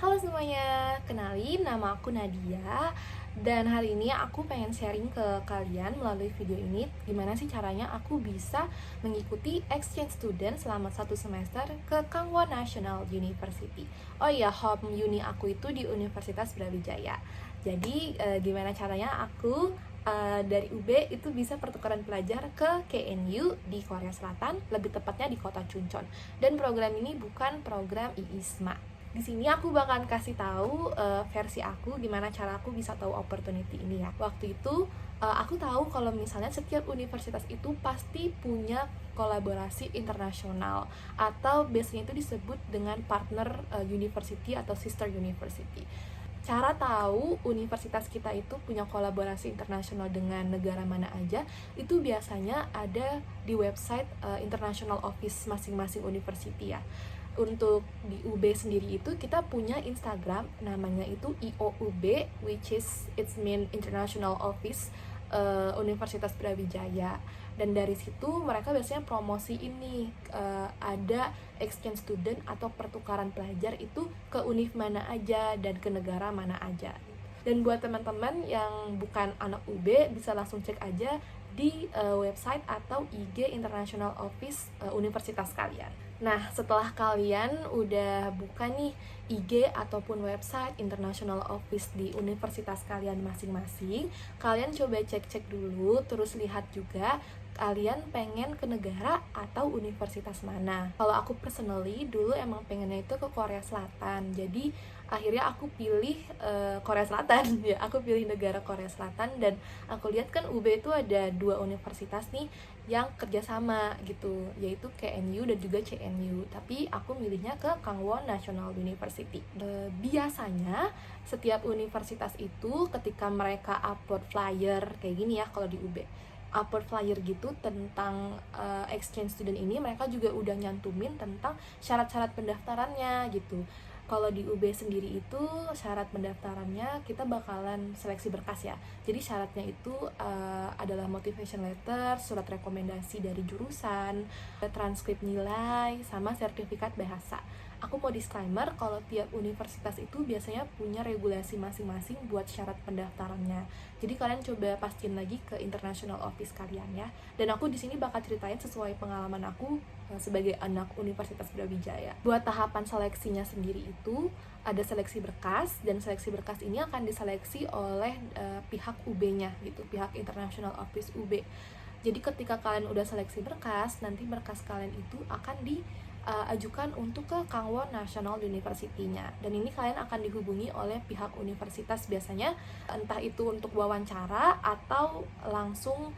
Halo semuanya, kenalin nama aku Nadia. Dan hari ini aku pengen sharing ke kalian melalui video ini gimana sih caranya aku bisa mengikuti exchange student selama 1 semester ke Kangwon National University. Oh iya, home uni aku itu di Universitas Brawijaya. Jadi gimana caranya aku dari UB itu bisa pertukaran pelajar ke KNU di Korea Selatan, lebih tepatnya di kota Chuncheon. Dan program ini bukan program IISMA. Di sini aku bakalan kasih tahu versi aku gimana cara aku bisa tahu opportunity ini ya. Waktu itu aku tahu kalau misalnya setiap universitas itu pasti punya kolaborasi internasional atau biasanya itu disebut dengan partner university atau sister university. Cara tahu universitas kita itu punya kolaborasi internasional dengan negara mana aja itu biasanya ada di website international office masing-masing university ya. Untuk di UB sendiri itu kita punya Instagram namanya itu IOUB, which is its mean International Office Universitas Brawijaya. Dan dari situ mereka biasanya promosi ini ada exchange student atau pertukaran pelajar itu ke univ mana aja dan ke negara mana aja. Dan buat teman-teman yang bukan anak UB bisa langsung cek aja di website atau IG International Office universitas kalian. Nah, setelah kalian udah buka nih IG ataupun website International Office di universitas kalian masing-masing, kalian coba cek-cek dulu, terus lihat juga kalian pengen ke negara atau universitas mana. Kalau aku personally dulu emang pengennya itu ke Korea Selatan, jadi akhirnya aku pilih Korea Selatan ya, aku pilih negara Korea Selatan. Dan aku lihat kan UB itu ada 2 universitas nih yang kerjasama gitu, yaitu KNU dan juga CNU, tapi aku milihnya ke Kangwon National University. Biasanya setiap universitas itu ketika mereka upload flyer kayak gini ya, kalau di UB upload flyer gitu tentang exchange student ini, mereka juga udah nyantumin tentang syarat-syarat pendaftarannya gitu. Kalau di UB sendiri itu syarat pendaftarannya kita bakalan seleksi berkas ya. Jadi syaratnya itu adalah motivation letter, surat rekomendasi dari jurusan, transkrip nilai, sama sertifikat bahasa. Aku mau disclaimer kalau tiap universitas itu biasanya punya regulasi masing-masing buat syarat pendaftarannya. Jadi kalian coba pastiin lagi ke international office kalian ya. Dan aku di sini bakal ceritain sesuai pengalaman aku sebagai anak Universitas Brawijaya. Buat tahapan seleksinya sendiri itu ada seleksi berkas, dan seleksi berkas ini akan diseleksi oleh pihak UB-nya gitu, pihak International Office UB. Jadi ketika kalian udah seleksi berkas, nanti berkas kalian itu akan diajukan untuk ke Kangwon National University-nya. Dan ini kalian akan dihubungi oleh pihak universitas biasanya, entah itu untuk wawancara atau langsung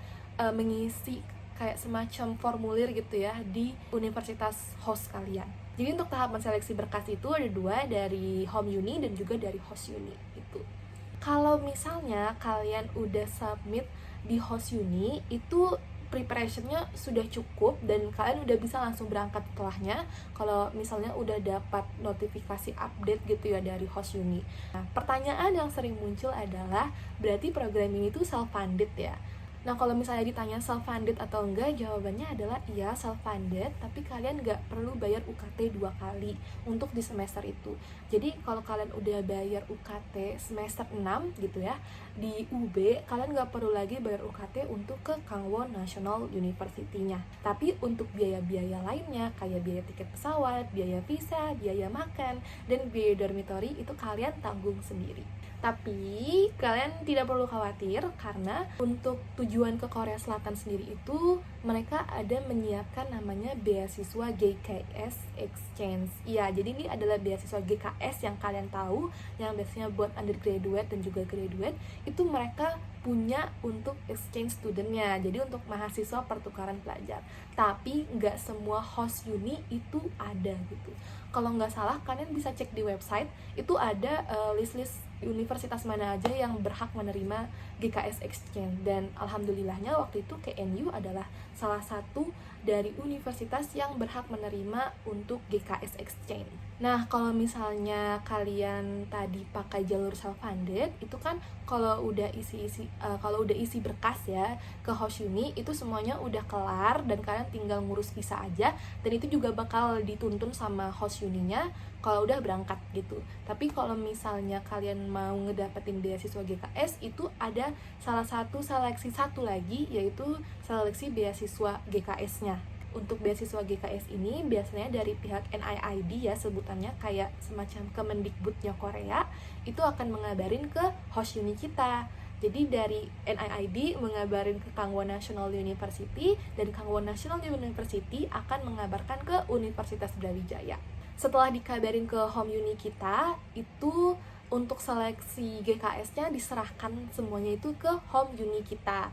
mengisi kayak semacam formulir gitu ya di universitas host kalian. Jadi untuk tahapan seleksi berkas itu ada 2, dari home uni dan juga dari host uni gitu. Kalau misalnya kalian udah submit di host uni, itu preparationnya sudah cukup dan kalian udah bisa langsung berangkat setelahnya kalau misalnya udah dapat notifikasi update gitu ya dari host uni. Nah, pertanyaan yang sering muncul adalah berarti program ini tuh self-funded ya? Nah, kalau misalnya ditanya self-funded atau enggak, jawabannya adalah iya self-funded, tapi kalian nggak perlu bayar UKT 2 kali untuk di semester itu. Jadi kalau kalian udah bayar UKT semester 6 gitu ya, di UB kalian nggak perlu lagi bayar UKT untuk ke Kangwon National University-nya. Tapi untuk biaya-biaya lainnya kayak biaya tiket pesawat, biaya visa, biaya makan, dan biaya dormitory itu kalian tanggung sendiri. Tapi kalian tidak perlu khawatir karena untuk tujuan ke Korea Selatan sendiri itu mereka ada menyiapkan namanya beasiswa GKS Exchange. Iya, jadi ini adalah beasiswa GKS yang kalian tahu, yang biasanya buat undergraduate dan juga graduate, itu mereka punya untuk exchange studentnya, jadi untuk mahasiswa pertukaran pelajar. Tapi nggak semua host uni itu ada gitu. Kalau nggak salah kalian bisa cek di website, itu ada list-list universitas mana aja yang berhak menerima GKS Exchange. Dan alhamdulillahnya waktu itu KNU adalah salah satu dari universitas yang berhak menerima untuk GKS Exchange. Nah, kalau misalnya kalian tadi pakai jalur self funded, itu kan kalau udah isi berkas ya ke Hosyuni, itu semuanya udah kelar dan kalian tinggal ngurus visa aja, dan itu juga bakal dituntun sama Hosyuninya kalau udah berangkat gitu. Tapi kalau misalnya kalian mau ngedapetin beasiswa GKS, itu ada salah satu seleksi satu lagi, yaitu seleksi beasiswa GKS-nya. Untuk beasiswa GKS ini biasanya dari pihak NIID ya, sebutannya kayak semacam Kemendikbudnya Korea, itu akan mengabarin ke host uni kita. Jadi dari NIID mengabarin ke Kangwon National University, dan Kangwon National University akan mengabarkan ke Universitas Brawijaya. Setelah dikabarin ke home uni kita, itu untuk seleksi GKS-nya diserahkan semuanya itu ke home uni kita.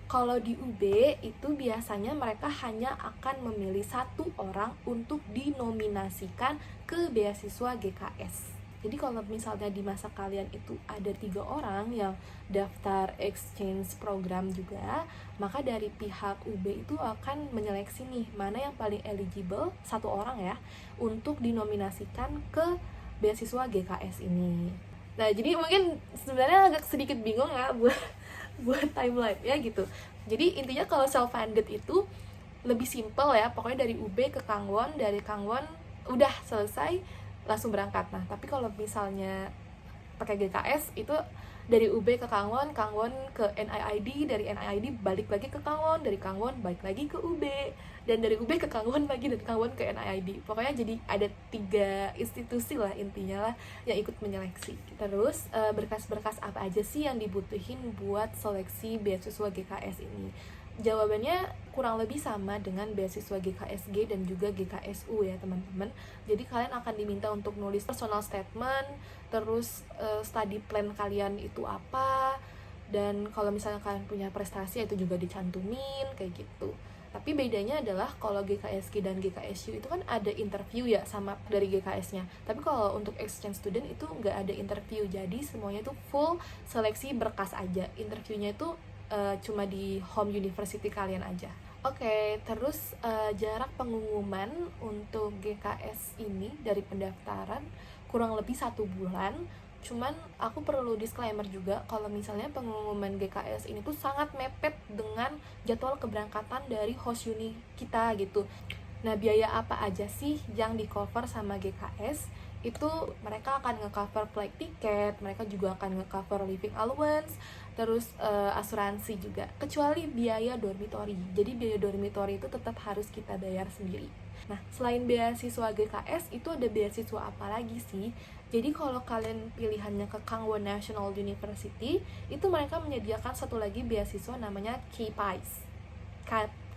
Kalau di UB itu biasanya mereka hanya akan memilih satu orang untuk dinominasikan ke beasiswa GKS. Jadi kalau misalnya di masa kalian itu ada 3 orang yang daftar exchange program juga, maka dari pihak UB itu akan menyeleksi nih mana yang paling eligible, satu orang ya, untuk dinominasikan ke beasiswa GKS ini. Nah, jadi mungkin sebenarnya agak sedikit bingung ya buat timeline ya gitu. Jadi intinya kalau self funded itu lebih simple ya, pokoknya dari UB ke Kangwon, dari Kangwon udah selesai langsung berangkat. Nah, tapi kalau misalnya pakai GKS itu dari UB ke Kangwon, Kangwon ke NIID, dari NIID balik lagi ke Kangwon, dari Kangwon balik lagi ke UB, dan dari UB ke Kangwon lagi, dari Kangwon ke NIID. Pokoknya jadi ada 3 institusi lah intinya lah yang ikut menyeleksi. Terus berkas-berkas apa aja sih yang dibutuhin buat seleksi beasiswa GKS ini? Jawabannya kurang lebih sama dengan beasiswa GKSG dan juga GKSU ya teman-teman. Jadi kalian akan diminta untuk nulis personal statement, terus study plan kalian itu apa, dan kalau misalnya kalian punya prestasi itu juga dicantumin kayak gitu. Tapi bedanya adalah kalau GKSG dan GKSU itu kan ada interview ya sama dari GKS-nya. Tapi kalau untuk exchange student itu nggak ada interview, jadi semuanya itu full seleksi berkas aja. Interviewnya itu cuma di home university kalian aja. Oke, terus jarak pengumuman untuk GKS ini dari pendaftaran kurang lebih 1 bulan. Cuman aku perlu disclaimer juga kalau misalnya pengumuman GKS ini tuh sangat mepet dengan jadwal keberangkatan dari host uni kita gitu. Nah, biaya apa aja sih yang di cover sama GKS? Itu mereka akan nge-cover flight ticket, mereka juga akan nge-cover living allowance, terus asuransi juga, kecuali biaya dormitory. Jadi biaya dormitory itu tetap harus kita bayar sendiri. Nah, selain beasiswa GKS, itu ada beasiswa apa lagi sih? Jadi kalau kalian pilihannya ke Kangwon National University, itu mereka menyediakan satu lagi beasiswa namanya KPIS.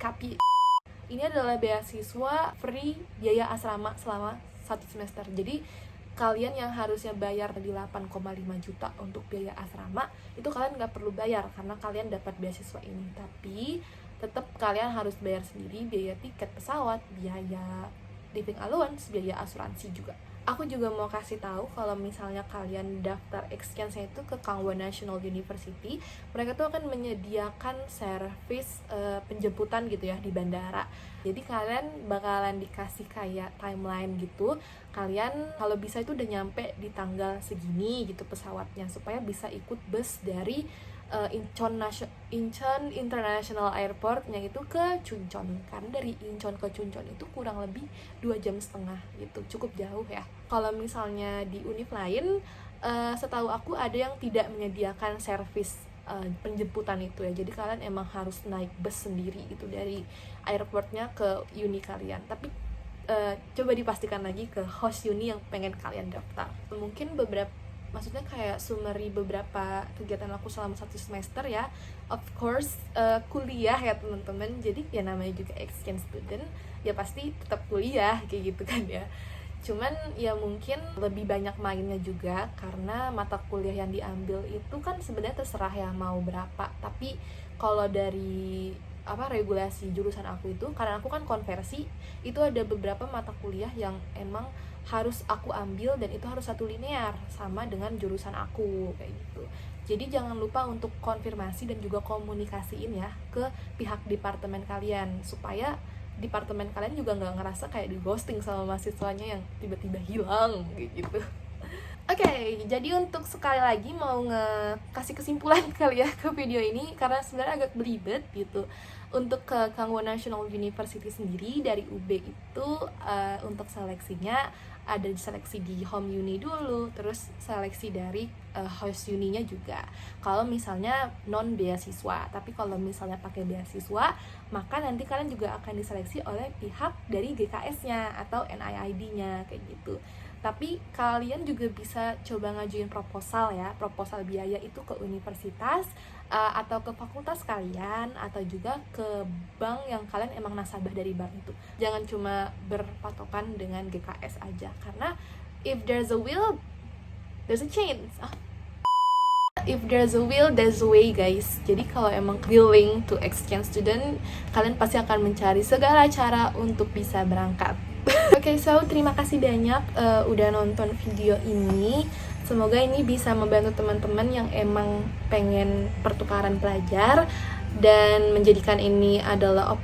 KPI. Ini adalah beasiswa free biaya asrama selama 1 semester. Jadi kalian yang harusnya bayar di 8,5 juta untuk biaya asrama, itu kalian nggak perlu bayar karena kalian dapat beasiswa ini. Tapi tetap kalian harus bayar sendiri biaya tiket pesawat, biaya living allowance, biaya asuransi juga. Aku juga mau kasih tahu kalau misalnya kalian daftar exchange-nya itu ke Kangwon National University, mereka tuh akan menyediakan service penjemputan gitu ya di bandara. Jadi kalian bakalan dikasih kayak timeline gitu. Kalian kalau bisa itu udah nyampe di tanggal segini gitu pesawatnya, supaya bisa ikut bus dari Incheon International Airport yang itu ke Chuncheon. Karena dari Incheon ke Chuncheon itu kurang lebih 2,5 jam gitu, cukup jauh ya. Kalau misalnya di univ lain, setahu aku ada yang tidak menyediakan servis penjemputan itu ya. Jadi kalian emang harus naik bus sendiri gitu dari airportnya ke uni kalian. Tapi coba dipastikan lagi ke host uni yang pengen kalian daftar. Mungkin maksudnya kayak summary beberapa kegiatan aku selama 1 semester ya. Of course kuliah ya teman-teman. Jadi ya namanya juga exchange student, ya pasti tetap kuliah kayak gitu kan ya. Cuman ya mungkin lebih banyak mainnya juga, karena mata kuliah yang diambil itu kan sebenarnya terserah ya mau berapa. Tapi kalau dari regulasi jurusan aku itu, karena aku kan konversi, itu ada beberapa mata kuliah yang emang harus aku ambil dan itu harus satu linear sama dengan jurusan aku kayak gitu. Jadi jangan lupa untuk konfirmasi dan juga komunikasiin ya ke pihak departemen kalian supaya departemen kalian juga nggak ngerasa kayak di ghosting sama mahasiswanya yang tiba-tiba hilang gitu. Oke, jadi untuk sekali lagi mau kasih kesimpulan kali ya ke video ini, karena sebenarnya agak belibet gitu. Untuk ke Kangwon National University sendiri dari UB itu untuk seleksinya ada seleksi di home uni dulu, terus seleksi dari host uninya juga. Kalau misalnya non beasiswa, tapi kalau misalnya pakai beasiswa, maka nanti kalian juga akan diseleksi oleh pihak dari GKS-nya atau NIID-nya kayak gitu. Tapi kalian juga bisa coba ngajuin proposal ya, proposal biaya itu ke universitas atau ke fakultas kalian, atau juga ke bank yang kalian emang nasabah dari bank itu. Jangan cuma berpatokan dengan GKS aja, karena if there's a will, there's a chance. If there's a will, there's a way, guys. Jadi kalau emang willing to exchange student, kalian pasti akan mencari segala cara untuk bisa berangkat. Oke, so terima kasih banyak udah nonton video ini. Semoga ini bisa membantu teman-teman yang emang pengen pertukaran pelajar dan menjadikan ini adalah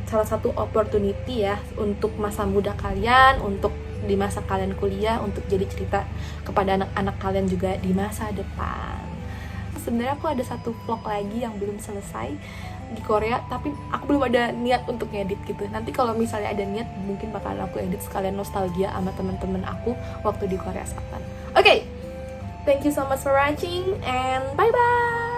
salah satu opportunity ya untuk masa muda kalian, untuk di masa kalian kuliah, untuk jadi cerita kepada anak-anak kalian juga di masa depan. Sebenarnya aku ada satu vlog lagi yang belum selesai di Korea, tapi aku belum ada niat untuk ngedit gitu. Nanti kalau misalnya ada niat, mungkin bakalan aku edit sekalian nostalgia sama teman-teman aku waktu di Korea Selatan. Oke, thank you so much for watching and bye bye.